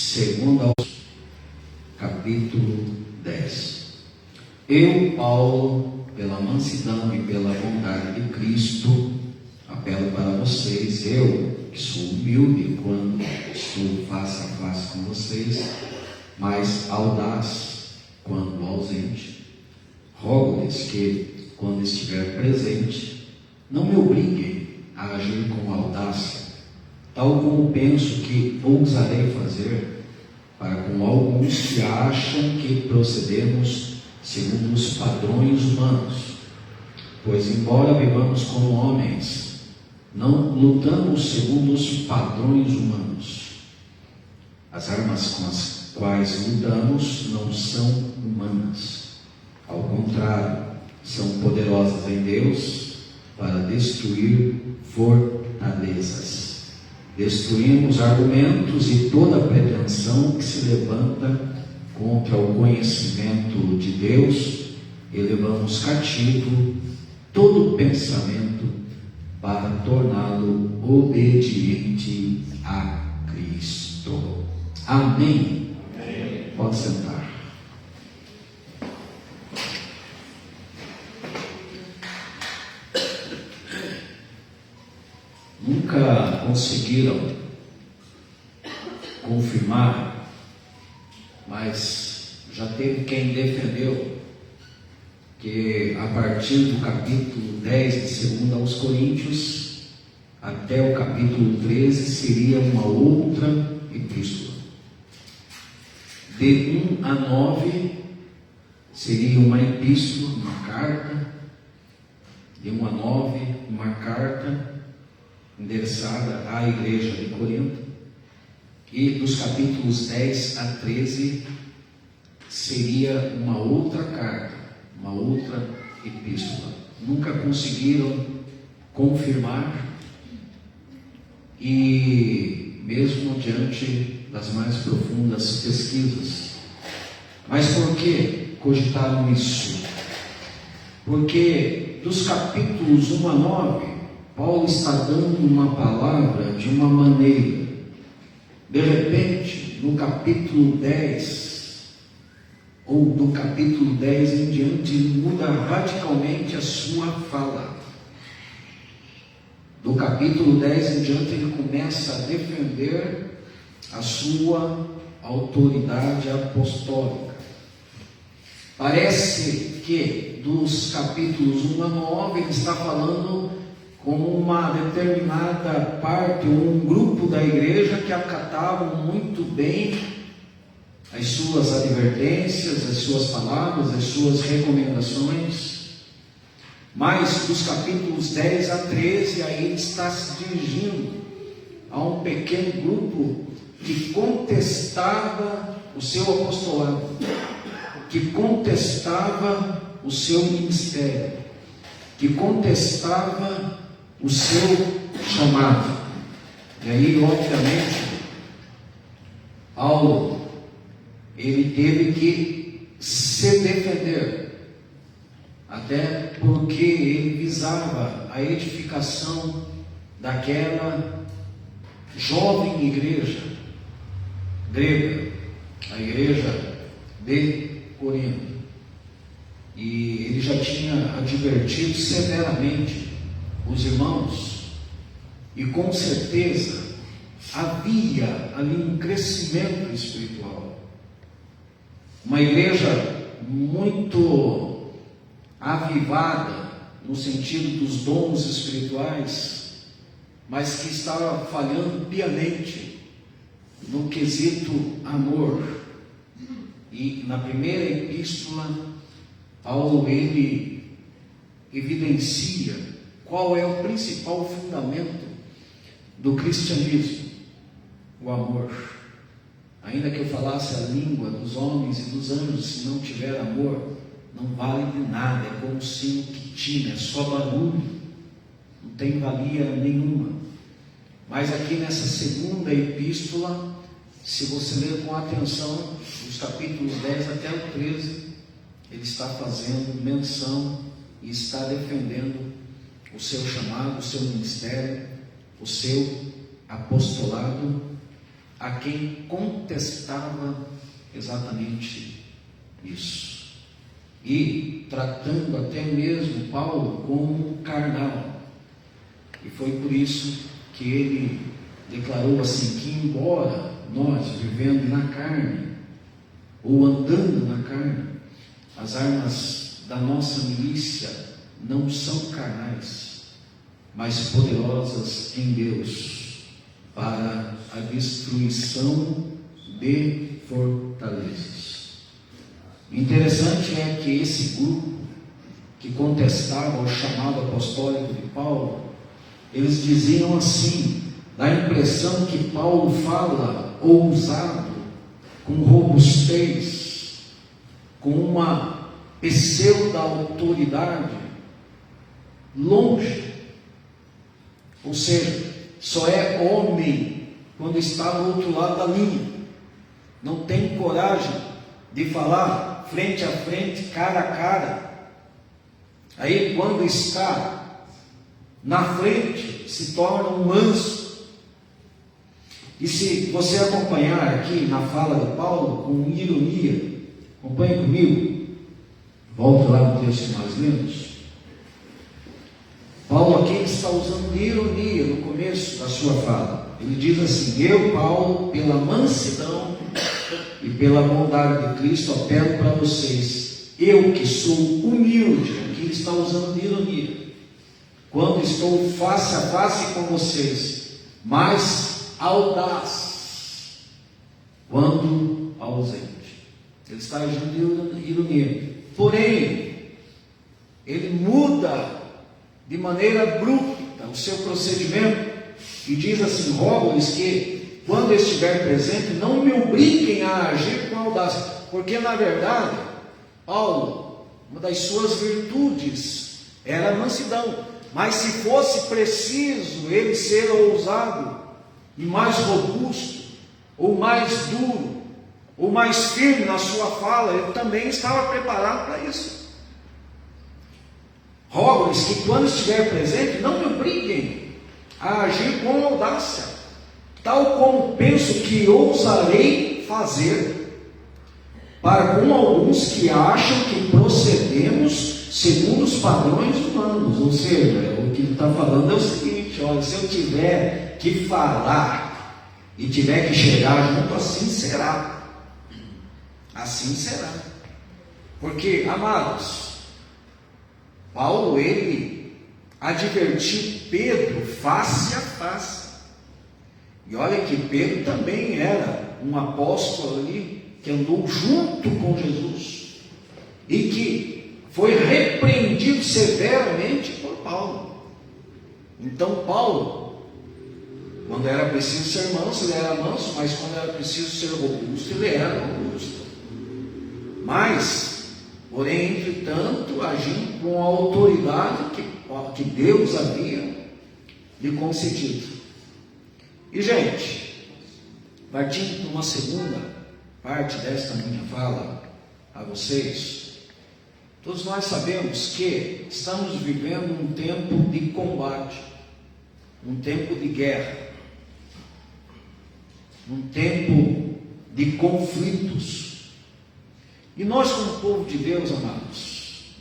Segundo aos capítulo 10. Eu, Paulo, pela mansidão e pela bondade de Cristo, apelo para vocês, eu, que sou humilde quando estou face a face com vocês, mas audaz quando ausente. Rogo-lhes que, quando estiver presente, não me obriguem a agir com audácia, tal como penso que ousarei fazer para com alguns que acham que procedemos segundo os padrões humanos. Pois, embora vivamos como homens, não lutamos segundo os padrões humanos. As armas com as quais lutamos não são humanas. Ao contrário, são poderosas em Deus para destruir fortalezas. Destruímos argumentos e toda pretensão que se levanta contra o conhecimento de Deus, e levamos cativo todo pensamento para torná-lo obediente a Cristo. Amém? Amém. Pode sentar. Nunca conseguiram confirmar, mas já teve quem defendeu que a partir do capítulo 10 de 2 aos Coríntios até o capítulo 13 seria uma outra epístola. De 1 a 9 seria uma epístola, uma carta. De 1 a 9, uma carta endereçada à igreja de Corinto, e dos capítulos 10 a 13 seria uma outra carta, uma outra epístola. Nunca conseguiram confirmar, e mesmo diante das mais profundas pesquisas. Mas por que cogitaram isso? Porque dos capítulos 1 a 9, Paulo está dando uma palavra de uma maneira. De repente, no capítulo 10, ou do capítulo 10 em diante, ele muda radicalmente a sua fala. Do capítulo 10 em diante, ele começa a defender a sua autoridade apostólica. Parece que dos capítulos 1 a 9, ele está falando como uma determinada parte, ou um grupo da igreja que acatavam muito bem as suas advertências, as suas palavras, as suas recomendações. Mas dos capítulos 10 a 13, aí ele está se dirigindo a um pequeno grupo que contestava o seu apostolado, que contestava o seu ministério, que contestava o seu chamado. E aí, obviamente, Paulo, ele teve que se defender, até porque ele visava a edificação daquela jovem igreja grega, a igreja de Corinto. E ele já tinha advertido severamente os irmãos, e com certeza havia ali um crescimento espiritual, uma igreja muito avivada no sentido dos dons espirituais, mas que estava falhando piamente no quesito amor. E na primeira epístola, Paulo, ele evidencia qual é o principal fundamento do cristianismo: o amor. Ainda que eu falasse a língua dos homens e dos anjos, se não tiver amor, não vale de nada. É como sino que tinha, é só barulho, não tem valia nenhuma. Mas aqui nessa segunda epístola, se você ler com atenção, os capítulos 10 até o 13, ele está fazendo menção e está defendendo o seu chamado, o seu ministério, o seu apostolado, a quem contestava exatamente isso. E tratando até mesmo Paulo como carnal. E foi por isso que ele declarou assim, que embora nós vivendo na carne, ou andando na carne, as armas da nossa milícia não são carnais, mas poderosas em Deus, para a destruição de fortalezas. Interessante é que esse grupo que contestava o chamado apostólico de Paulo, eles diziam assim, dá a impressão que Paulo fala ousado, com robustez, com uma pseudo-autoridade, longe. Ou seja, só é homem quando está do outro lado da linha. Não tem coragem de falar frente a frente, cara a cara. Aí quando está na frente, se torna um manso. E se você acompanhar aqui na fala de Paulo, com ironia, acompanhe comigo, volta lá no texto que nós lemos. Paulo aqui está usando ironia no começo da sua fala. Ele diz assim, eu, Paulo, pela mansidão e pela bondade de Cristo, apelo para vocês, eu que sou humilde, aqui ele está usando ironia, quando estou face a face com vocês, mas audaz quando ausente. Ele está agindo de ironia. Porém, ele muda de maneira abrupta o seu procedimento e diz assim, rogo-lhes que quando estiver presente não me obriguem a agir com audácia, porque na verdade Paulo, uma das suas virtudes era a mansidão, mas se fosse preciso ele ser ousado e mais robusto, ou mais duro, ou mais firme na sua fala, ele também estava preparado para isso. Rogo-lhes que quando estiver presente, não me obriguem a agir com audácia, tal como penso que ousarei fazer, para com alguns que acham que procedemos segundo os padrões humanos. Ou seja, o que ele está falando é o seguinte, olha, se eu tiver que falar e tiver que chegar junto, assim será. Assim será. Porque, amados, Paulo, ele advertiu Pedro face a face. E olha que Pedro também era um apóstolo ali, que andou junto com Jesus, e que foi repreendido severamente por Paulo. Então Paulo, quando era preciso ser manso, ele era manso, mas quando era preciso ser robusto, ele era robusto. Mas, porém, entretanto, agindo com a autoridade que Deus havia lhe concedido. E, gente, partindo de uma segunda parte desta minha fala a vocês, todos nós sabemos que estamos vivendo um tempo de combate, um tempo de guerra, um tempo de conflitos. E nós, como povo de Deus, amados,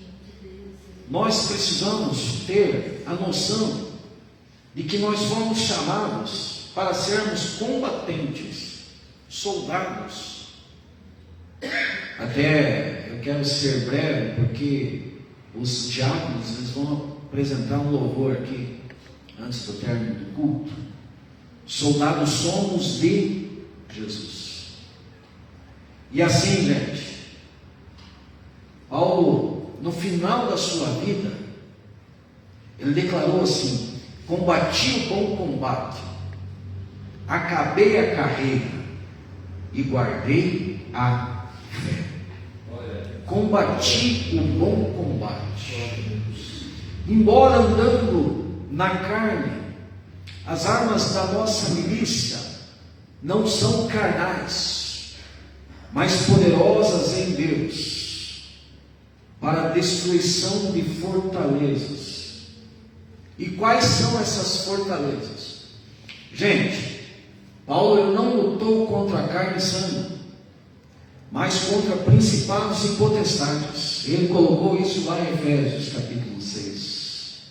nós precisamos ter a noção de que nós fomos chamados para sermos combatentes, soldados. Até eu quero ser breve, porque os diáconos eles vão apresentar um louvor aqui antes do término do culto. Soldados somos de Jesus. E assim, gente, Paulo, no final da sua vida, ele declarou assim: combati o bom combate, acabei a carreira e guardei a fé. Combati o bom combate. Embora andando na carne, as armas da nossa milícia não são carnais, mas poderosas em Deus, para a destruição de fortalezas. E quais são essas fortalezas? Gente, Paulo ele não lutou contra a carne e sangue, mas contra principados e potestades. Ele colocou isso lá em Efésios capítulo 6.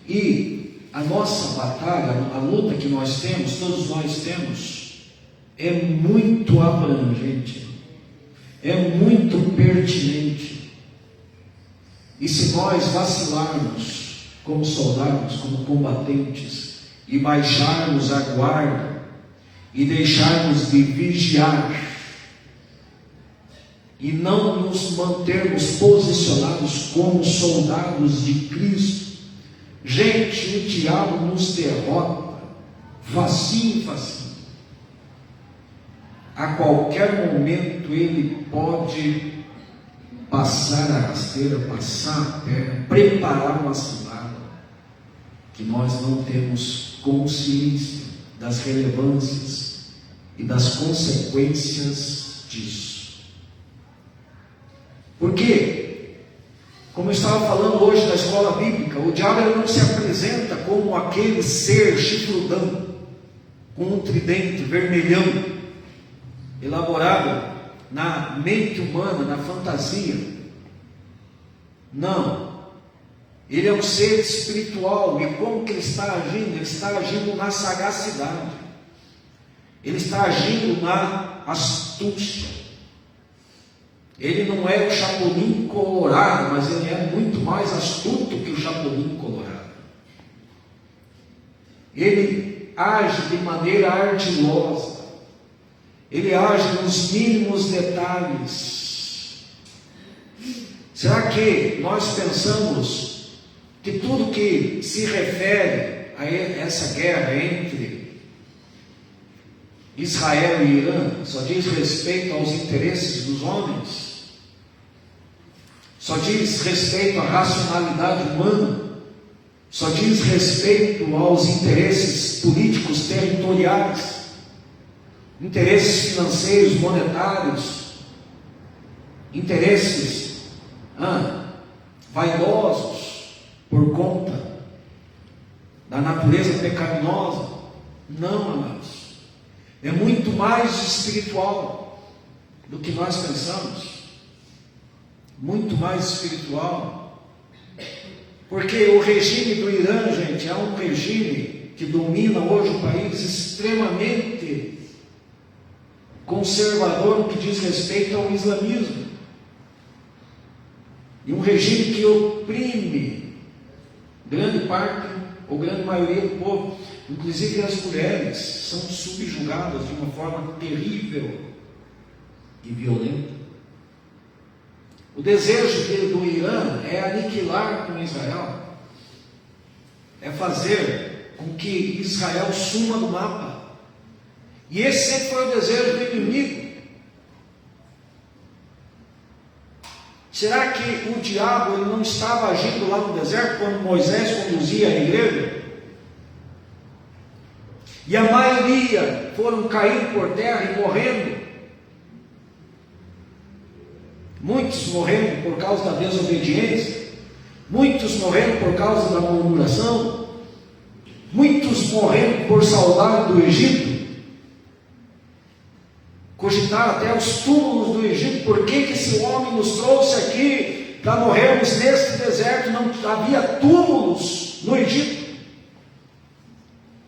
E a nossa batalha, a luta que nós temos, todos nós temos, é muito abrangente, é muito pertinente. E se nós vacilarmos como soldados, como combatentes, e baixarmos a guarda, e deixarmos de vigiar, e não nos mantermos posicionados como soldados de Cristo, gente, o diabo nos derrota, facinho. A qualquer momento ele pode passar a rasteira, passar a perna, preparar uma cilada, que nós não temos consciência das relevâncias e das consequências disso. Por quê? Como eu estava falando hoje na escola bíblica, o diabo ele não se apresenta como aquele ser chifrudão, com um tridente vermelhão, elaborado na mente humana, na fantasia. Não. Ele é um ser espiritual. E como que ele está agindo? Ele está agindo na sagacidade. Ele está agindo na astúcia. Ele não é o Chapolin colorado, mas ele é muito mais astuto que o Chapolin colorado. Ele age de maneira ardilosa. Ele age nos mínimos detalhes. Será que nós pensamos que tudo que se refere a essa guerra entre Israel e Irã só diz respeito aos interesses dos homens? Só diz respeito à racionalidade humana? Só diz respeito aos interesses políticos territoriais? Interesses financeiros, monetários, interesses vaidosos por conta da natureza pecaminosa? Não, amados. É muito mais espiritual do que nós pensamos. Muito mais espiritual. Porque o regime do Irã, gente, é um regime que domina hoje o país extremamente conservador no que diz respeito ao islamismo, e um regime que oprime grande parte ou grande maioria do povo, inclusive as mulheres são subjugadas de uma forma terrível e violenta. O desejo do Irã é aniquilar com Israel, é fazer com que Israel suma do mapa. E esse sempre foi o desejo do inimigo. Será que o diabo ele não estava agindo lá no deserto quando Moisés conduzia a igreja? E a maioria foram caindo por terra e morrendo. Muitos morreram por causa da desobediência. Muitos morreram por causa da murmuração. Muitos morreram por saudade do Egito. Cogitaram até os túmulos do Egito. Por que esse homem nos trouxe aqui para morrermos neste deserto? Não havia túmulos no Egito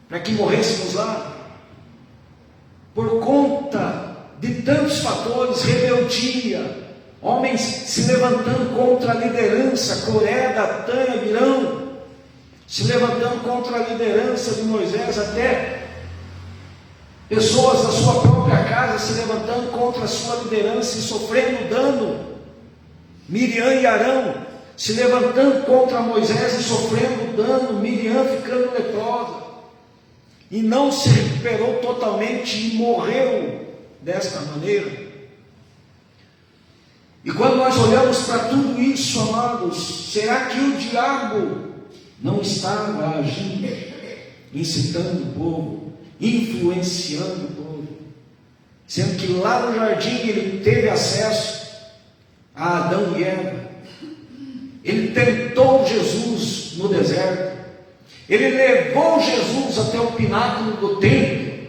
para que morrêssemos lá. Por conta de tantos fatores, rebeldia, homens se levantando contra a liderança, Coré, Datã, Abirão, se levantando contra a liderança de Moisés, até pessoas da sua própria casa se levantando contra a sua liderança e sofrendo dano. Miriam e Arão se levantando contra Moisés e sofrendo dano. Miriam ficando leprosa. E não se recuperou totalmente e morreu desta maneira. E quando nós olhamos para tudo isso, amados, será que o diabo não estava agindo, incitando o povo, influenciando o povo, sendo que lá no jardim ele teve acesso a Adão e Eva? Ele tentou Jesus no deserto, ele levou Jesus até o pináculo do templo,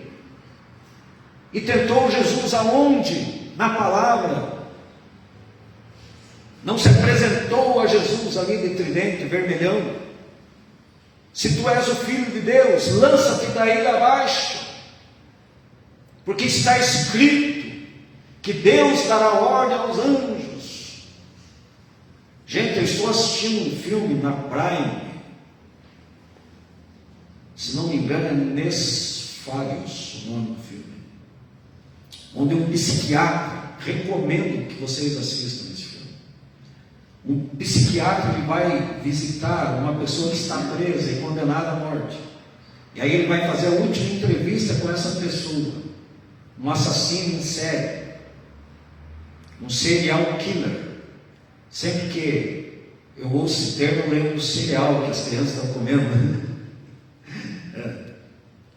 E tentou Jesus aonde? Na palavra. Não se apresentou a Jesus ali de tridente, vermelhão. Se tu és o Filho de Deus, lança-te daí abaixo, porque está escrito que Deus dará ordem aos anjos. Gente, eu estou assistindo um filme na Prime, se não me engano é Nesfários o nome do filme, onde um psiquiatra, recomendo que vocês assistam esse filme. Um psiquiatra que vai visitar uma pessoa que está presa e condenada à morte, e aí ele vai fazer a última entrevista com essa pessoa, um assassino em série, um serial killer. Sempre que eu ouço esse termo, eu lembro do cereal que as crianças estão comendo.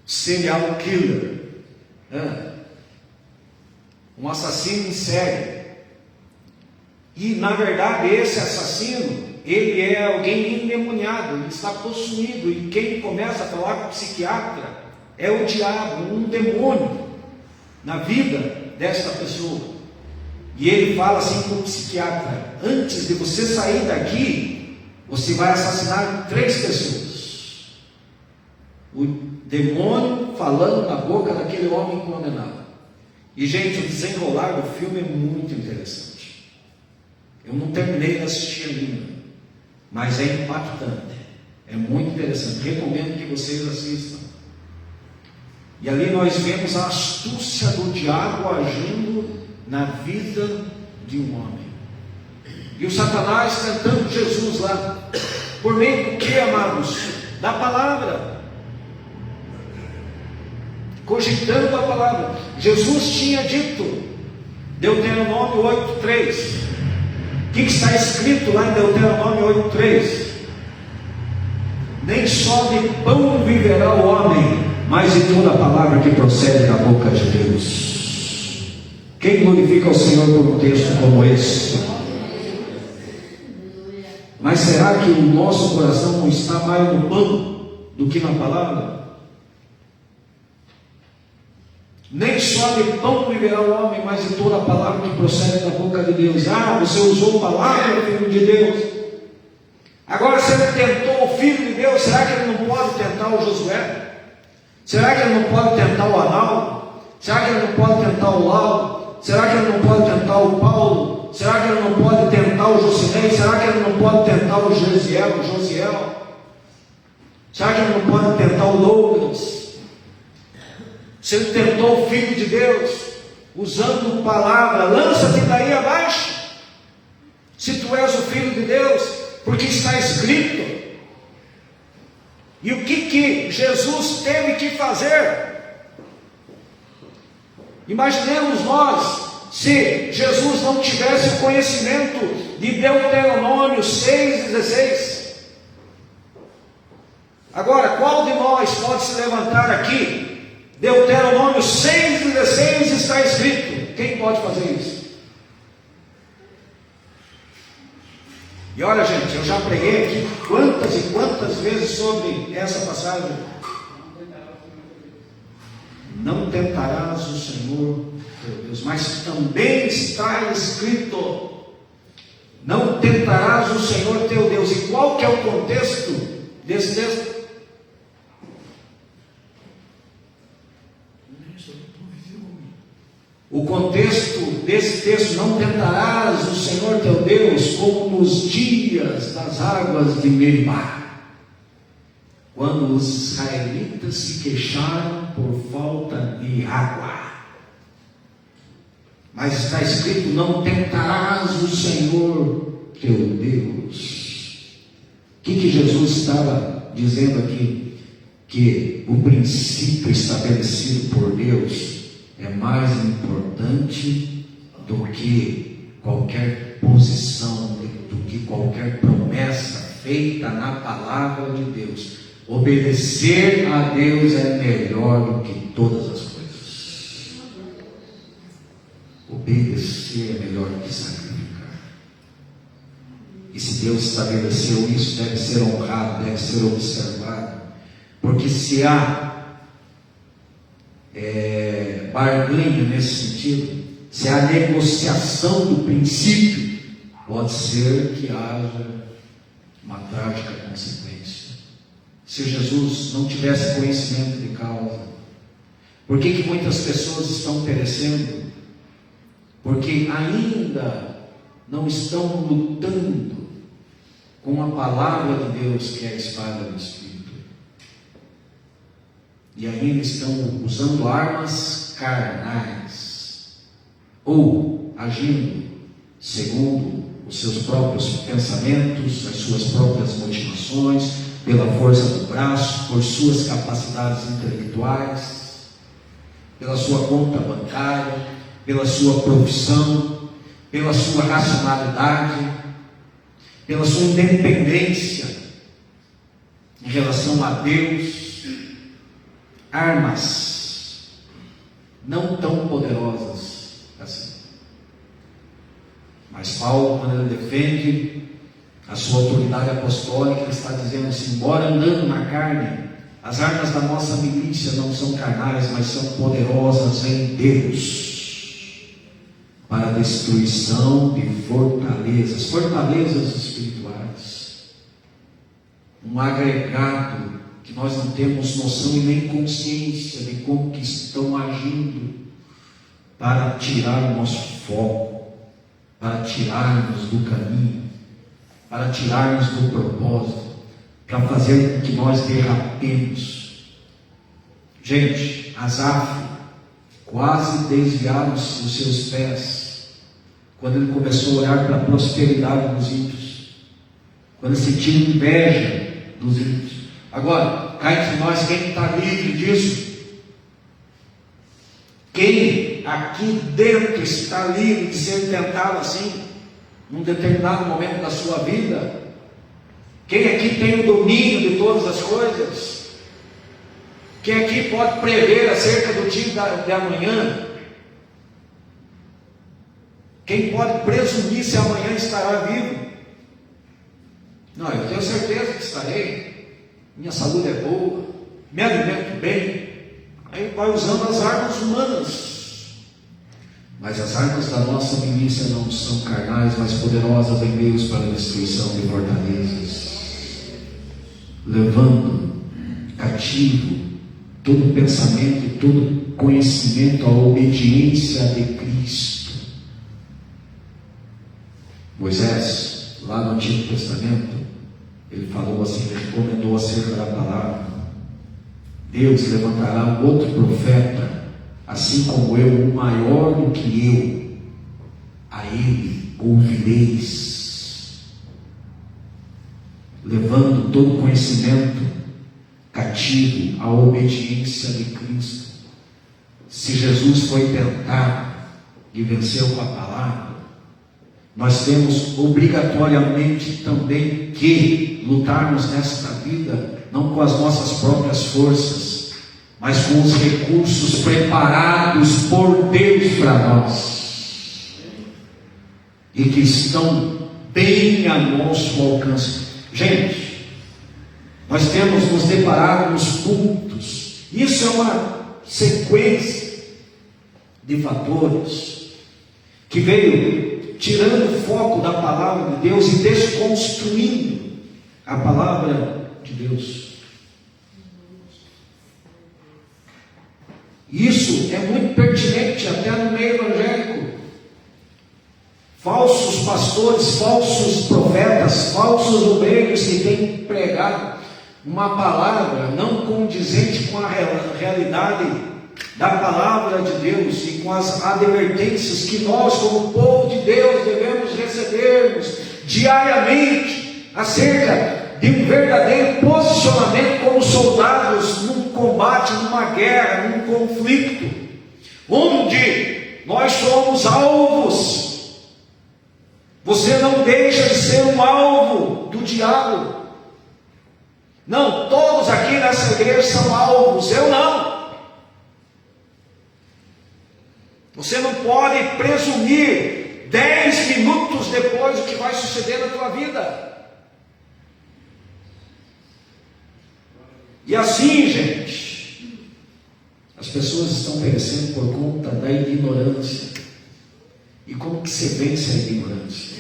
Serial killer, um assassino em série. E na verdade esse assassino, ele é alguém endemoniado, ele está possuído, e quem começa a falar com o psiquiatra é o diabo, um demônio na vida desta pessoa. E ele fala assim com o psiquiatra: antes de você sair daqui, você vai assassinar 3 pessoas. O demônio falando na boca daquele homem condenado. E gente, o desenrolar do filme é muito interessante. Eu não terminei de assistir ainda, mas é impactante, é muito interessante, recomendo que vocês assistam. E ali nós vemos a astúcia do diabo agindo na vida de um homem. E o Satanás tentando Jesus lá, por meio do que, amados? Da palavra, cogitando a palavra. Jesus tinha dito, Deuteronômio 8:3, o que está escrito lá em Deuteronômio 8:3? Nem só de pão viverá o homem, mas de toda a palavra que procede da boca de Deus. Quem glorifica o Senhor por um texto como esse? Mas será que o nosso coração não está mais no pão do que na palavra? Nem só de pão viverá o homem, mas de toda a palavra que procede da boca de Deus. Ah, você usou palavra, Filho de Deus. Agora, se ele tentou o Filho de Deus, será que ele não pode tentar o Josué? Será que ele não pode tentar o Arnaldo? Será que ele não pode tentar o Lauro? Será que ele não pode tentar o Paulo? Será que ele não pode tentar o Jocinei? Será que ele não pode tentar o Josiel? Será que ele não pode tentar o Douglas? Se ele tentou o Filho de Deus, usando palavra, lança-te daí abaixo, se tu és o Filho de Deus, porque está escrito. E o que Jesus teve que fazer? Imaginemos nós, se Jesus não tivesse o conhecimento de Deuteronômio 6,16. Agora, qual de nós pode se levantar aqui? Deuteronômio 6,16 está escrito. Quem pode fazer isso? E olha, gente, eu já preguei aqui quantas e quantas vezes sobre essa passagem. Não tentarás o Senhor teu Deus, mas também está escrito: não tentarás o Senhor teu Deus. E qual que é o contexto desse texto? O contexto desse texto: não tentarás o Senhor teu Deus como nos dias das águas de Meribá, quando os israelitas se queixaram por falta de água. Mas está escrito: não tentarás o Senhor teu Deus. O que Jesus estava dizendo aqui? Que o princípio estabelecido por Deus é mais importante do que qualquer posição, do que qualquer promessa feita na palavra de Deus. Obedecer a Deus é melhor do que todas as coisas. Obedecer é melhor do que sacrificar. E se Deus estabeleceu isso, deve ser honrado, deve ser observado. Porque se há barganha nesse sentido, se é a negociação do princípio, pode ser que haja uma trágica consequência. Se Jesus não tivesse conhecimento de causa, por que muitas pessoas estão perecendo? Porque ainda não estão lutando com a palavra de Deus, que é a espada do Espírito. E ainda estão usando armas carnais, ou agindo segundo os seus próprios pensamentos, as suas próprias motivações, pela força do braço, por suas capacidades intelectuais, pela sua conta bancária, pela sua profissão, pela sua racionalidade, pela sua independência em relação a Deus. Armas não tão poderosas assim. Mas Paulo, quando ele defende a sua autoridade apostólica, ele está dizendo assim: embora andando na carne, as armas da nossa milícia não são carnais, mas são poderosas em Deus, para a destruição de fortalezas espirituais, um agregado que nós não temos noção e nem consciência de como que estão agindo para tirar o nosso foco, para tirarmos do caminho, para tirarmos do propósito, para fazer com que nós derrapemos. Gente, Asaf quase desviaram-se os seus pés quando ele começou a olhar para a prosperidade dos ímpios, quando ele sentiu inveja dos ímpios. Agora, cá entre nós, quem está livre disso? Quem aqui dentro está livre de ser tentado assim, num determinado momento da sua vida? Quem aqui tem o domínio de todas as coisas? Quem aqui pode prever acerca do dia de amanhã? Quem pode presumir se amanhã estará vivo? Não, eu tenho certeza que estarei. Minha saúde é boa, me alimento bem. Aí vai usando as armas humanas. Mas as armas da nossa milícia não são carnais, mas poderosas em Deus para a destruição de fortalezas, levando cativo todo pensamento e todo conhecimento à obediência de Cristo. Moisés, lá no Antigo Testamento, ele falou assim, ele recomendou acerca da palavra: Deus levantará outro profeta, assim como eu, um maior do que eu, a ele ouvireis, levando todo conhecimento cativo à obediência de Cristo. Se Jesus foi tentado e venceu com a palavra, nós temos obrigatoriamente também que lutarmos nesta vida, não com as nossas próprias forças, mas com os recursos preparados por Deus para nós, e que estão bem a nosso alcance. Gente, nós temos nos deparado nos cultos, isso é uma sequência de fatores que veio tirando o foco da palavra de Deus e desconstruindo a palavra de Deus. Isso é muito pertinente até no meio evangélico. Falsos pastores, falsos profetas, falsos obreiros que têm pregado uma palavra não condizente com a realidade da palavra de Deus e com as advertências que nós, como povo de Deus, devemos recebermos diariamente acerca de um verdadeiro posicionamento como soldados num combate, numa guerra, num conflito, onde nós somos alvos. Você não deixa de ser um alvo do diabo. Não, todos aqui nessa igreja são alvos, eu não. Você não pode presumir 10 minutos depois o que vai suceder na tua vida. E assim, gente, as pessoas estão perecendo por conta da ignorância. E como que se vence a ignorância?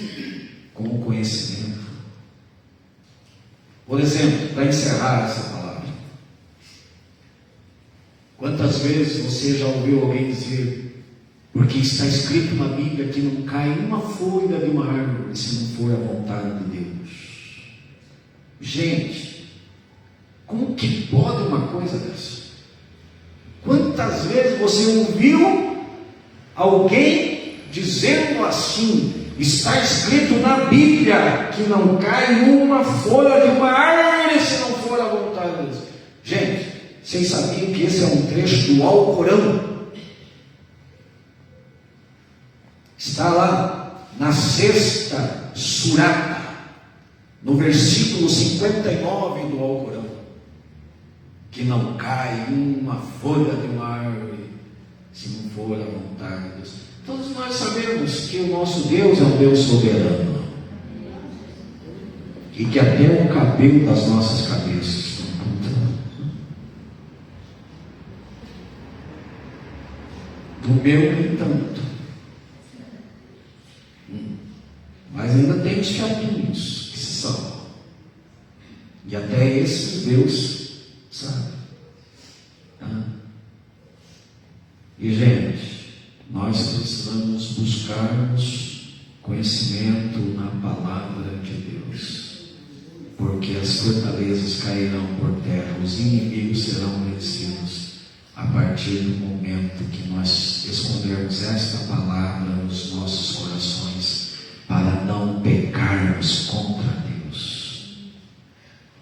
Com o conhecimento. Por exemplo, para encerrar essa palavra, quantas vezes você já ouviu alguém dizer, porque está escrito na Bíblia que não cai uma folha de uma árvore se não for a vontade de Deus? Gente, como que pode uma coisa dessa? Quantas vezes você ouviu alguém dizendo assim, está escrito na Bíblia que não cai uma folha de uma árvore se não for a vontade de Deus? Gente, vocês sabiam que esse é um trecho do Alcorão? Está lá na 6ª surata, no versículo 59 do Alcorão, que não cai uma folha de uma árvore se não for a vontade de Deus. Todos nós sabemos que o nosso Deus é um Deus soberano e que até o cabelo das nossas cabeças estão contando. Do meu, nem tanto. Mas ainda tem os fiapinhos que se salvam. E até esses Deus sabe. E gente, nós precisamos buscarmos conhecimento na palavra de Deus, porque as fortalezas cairão por terra, os inimigos serão vencidos a partir do momento que nós escondermos esta palavra nos nossos corações, para não pecarmos contra Deus.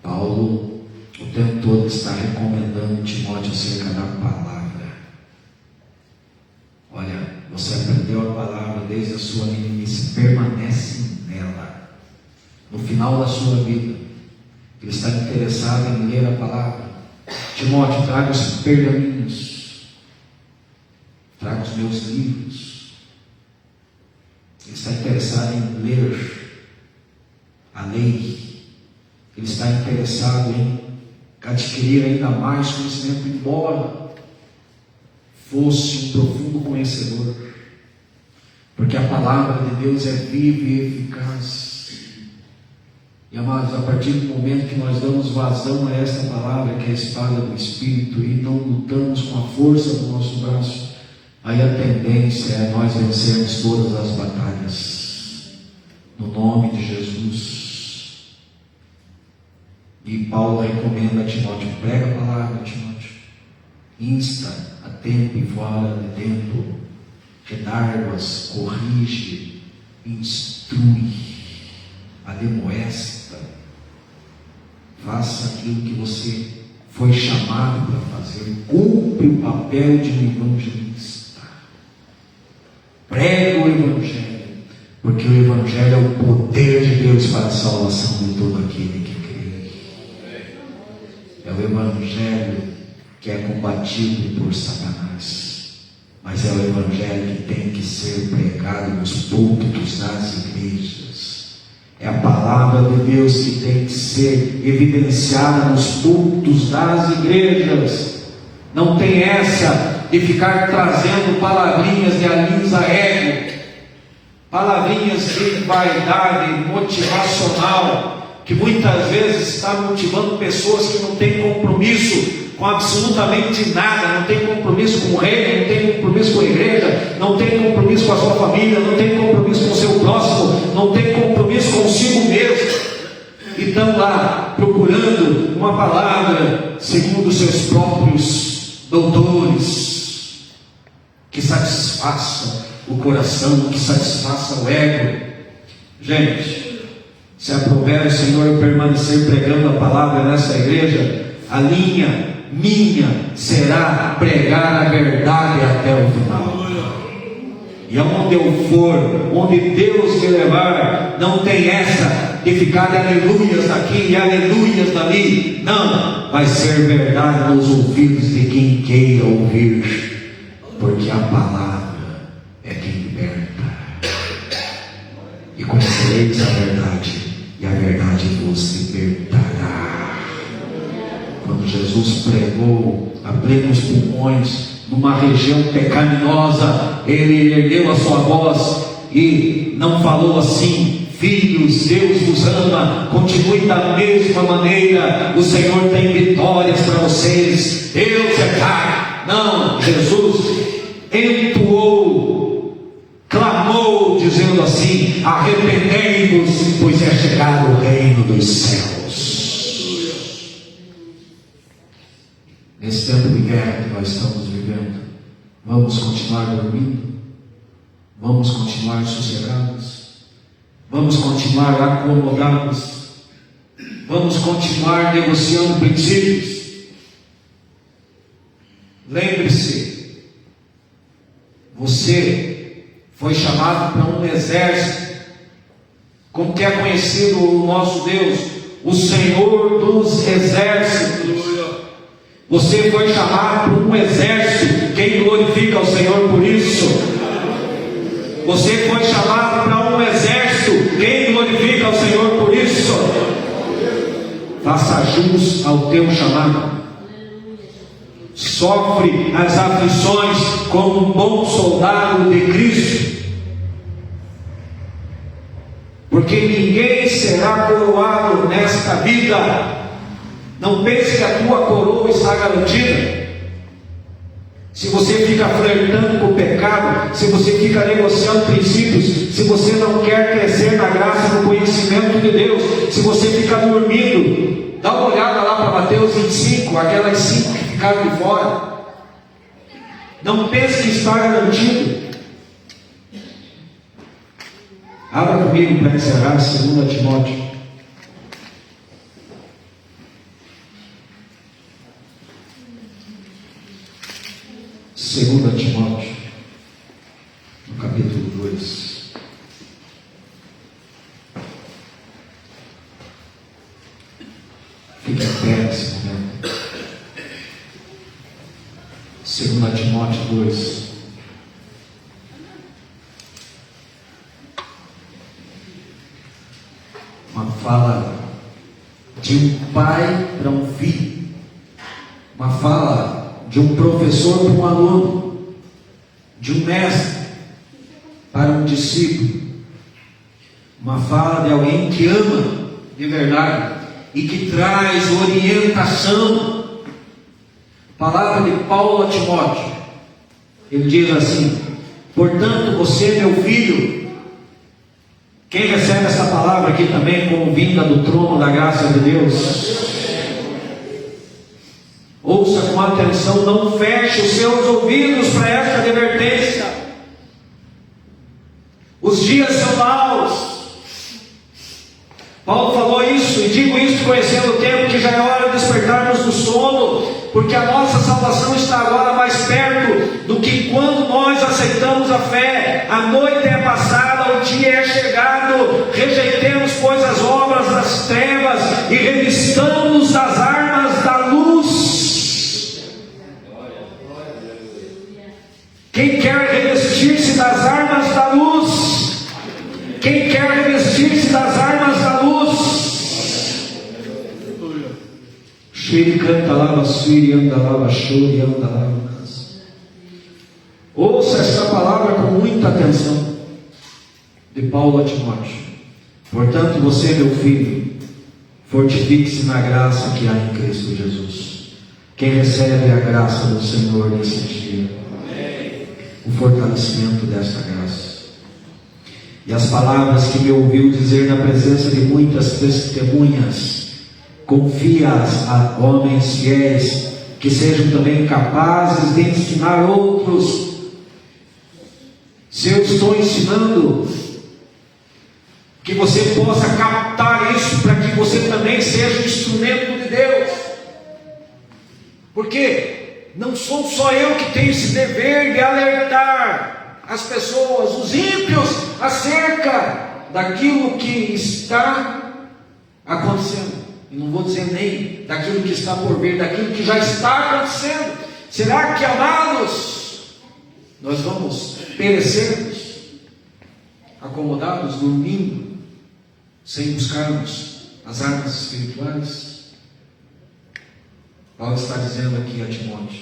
Paulo o tempo todo está recomendando Timóteo acerca da palavra. Olha, você aprendeu a palavra desde a sua meninice, permanece nela. No final da sua vida, ele está interessado em ler a palavra. Timóteo, traga os pergaminhos, traga os meus livros. Ele está interessado em ler a lei. Ele está interessado em adquirir ainda mais conhecimento, embora fosse um profundo conhecedor, porque a palavra de Deus é viva e eficaz. E amados, a partir do momento que nós damos vazão a esta palavra, que é a espada do Espírito, e não lutamos com a força do nosso braço, aí a tendência é nós vencermos todas as batalhas, no nome de Jesus. E Paulo recomenda a Timóteo, prega a palavra, Timóteo, insta a tempo e fora de tempo, redarguas, corrige, instrui, admoesta, faça aquilo que você foi chamado para fazer, cumpre o papel de um evangelista, prega o Evangelho, porque o Evangelho é o poder de Deus para a salvação de todo aquele que crê. É o Evangelho que é combatido por Satanás, mas é o Evangelho que tem que ser pregado nos púlpitos das igrejas. É a palavra de Deus que tem que ser evidenciada nos púlpitos das igrejas. Não tem essa de ficar trazendo palavrinhas de alisa ego, palavrinhas de vaidade motivacional, que muitas vezes está motivando pessoas que não têm compromisso com absolutamente nada, não tem compromisso com o reino, não tem compromisso com a igreja, não tem compromisso com a sua família, não tem compromisso com o seu próximo, não tem compromisso consigo mesmo, e estão lá procurando uma palavra segundo os seus próprios doutores, que satisfaça o coração, que satisfaça o ego. Gente, se aprover o Senhor permanecer pregando a palavra nessa igreja, a linha minha será pregar a verdade até o final. E aonde eu for, onde Deus me levar, não tem essa de ficar de aleluias daqui e aleluias dali. Não, vai ser verdade nos ouvidos de quem queira ouvir, porque a palavra é quem liberta. E conhecereis a verdade, e a verdade vos libertará. Quando Jesus pregou a plenos pulmões numa região pecaminosa, ele ergueu a sua voz e não falou assim: filhos, Deus vos ama, continue da mesma maneira, o Senhor tem vitórias para vocês, Deus é Pai. Não, Jesus entoou, clamou, dizendo assim: arrependei-vos, pois é chegado o reino dos céus. Nesse tempo de guerra que nós estamos vivendo, vamos continuar dormindo? Vamos continuar sossegados? Vamos continuar acomodados? Vamos continuar negociando princípios? Lembre-se, você foi chamado para um exército, como que é conhecido o nosso Deus, o Senhor dos exércitos. Você foi chamado para um exército. Quem glorifica ao Senhor por isso? Você foi chamado para um exército. Quem glorifica ao Senhor por isso? Faça jus ao teu chamado. Sofre as aflições como um bom soldado de Cristo, porque ninguém será coroado nesta vida. Não pense que a tua coroa está garantida. Se você fica flertando com o pecado, se você fica negociando princípios, se você não quer crescer na graça, no conhecimento de Deus, se você fica dormindo, dá uma olhada lá para Mateus 25, aquelas 5 que ficaram de fora. Não pense que está garantido. Abra comigo para encerrar 2 Timóteo. Segunda Timóteo, no capítulo 2. Fique em pé nesse momento. 2 Timóteo 2. Uma fala de um pai para um filho. Uma fala de um professor para um aluno, de um mestre para um discípulo. Uma fala de alguém que ama de verdade e que traz orientação. Palavra de Paulo a Timóteo. Ele diz assim: portanto, você, meu filho, quem recebe essa palavra aqui também como vinda do trono da graça de Deus, ouça com atenção, não feche os seus ouvidos para esta advertência. Os dias são maus. Paulo falou isso, e digo isso conhecendo o tempo, que já é hora de despertarmos do sono, porque a nossa salvação está agora mais perto do que quando nós aceitamos a fé. A noite é passada, o dia é chegado. Rejeitemos, pois, as obras das trevas e revistamos das armas da luz. Quem quer revestir-se das armas da luz? Quem quer revestir-se das armas da luz? Shri canta lava suri anda lava shuri anda lava casa. Ouça esta palavra com muita atenção, de Paulo a Timóteo. Portanto, você, meu filho, fortifique-se na graça que há em Cristo Jesus. Quem recebe a graça do Senhor nesse dia, o fortalecimento desta graça. E as palavras que me ouviu dizer na presença de muitas testemunhas, confia-as a homens fiéis, que sejam também capazes de ensinar outros. Se eu estou ensinando, que você possa captar isso, para que você também seja um instrumento de Deus. Porque não sou só eu que tenho esse dever de alertar as pessoas, os ímpios, acerca daquilo que está acontecendo. E não vou dizer nem daquilo que está por vir, daquilo que já está acontecendo. Será que, amados, nós vamos perecermos, acomodados, dormindo, sem buscarmos as armas espirituais? Paulo está dizendo aqui a Timóteo: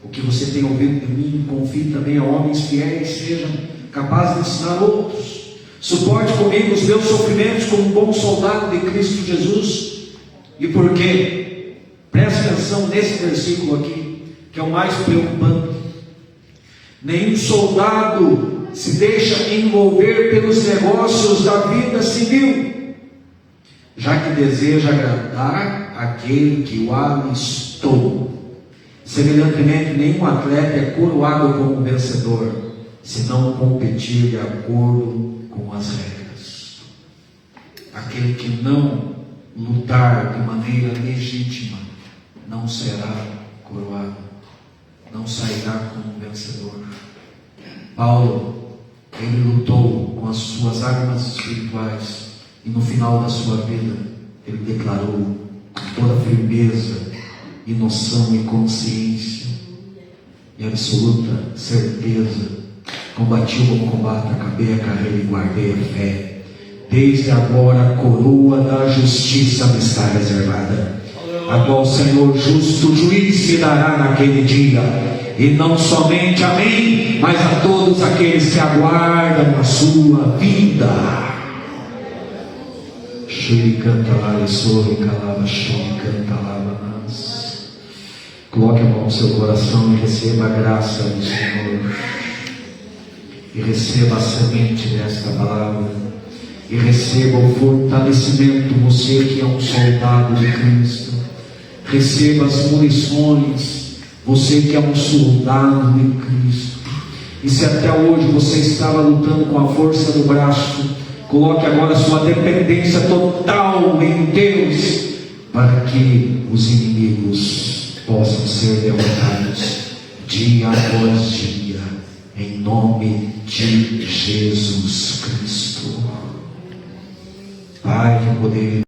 O que você tem ouvido de mim, confie também a homens fiéis, sejam capazes de ensinar outros. Suporte comigo os meus sofrimentos como um bom soldado de Cristo Jesus. E por quê? Preste atenção nesse versículo aqui, que é o mais preocupante. Nenhum soldado se deixa envolver pelos negócios da vida civil, já que deseja agradar aquele que o alistou. Semelhantemente, nenhum atleta é coroado como vencedor, se não competir de acordo com as regras. Aquele que não lutar de maneira legítima não será coroado, não sairá como vencedor. Paulo, ele lutou com as suas armas espirituais e no final da sua vida ele declarou com toda firmeza e noção e consciência e absoluta certeza: combati o bom combate, acabei a carreira e guardei a fé. Desde agora a coroa da justiça me está reservada, a qual o Senhor justo juiz me dará naquele dia, e não somente a mim, mas a todos aqueles que aguardam a sua vida. Shuricanta lá, Sori calava, Shuricanta lá, mas coloque a mão no seu coração e receba a graça do Senhor, e receba a semente desta palavra, e receba o fortalecimento. Você que é um soldado de Cristo, receba as munições. Você que é um soldado de Cristo, e se até hoje você estava lutando com a força do braço, coloque agora sua dependência total em Deus, para que os inimigos possam ser derrotados dia após dia, em nome de Jesus Cristo. Pai, que poder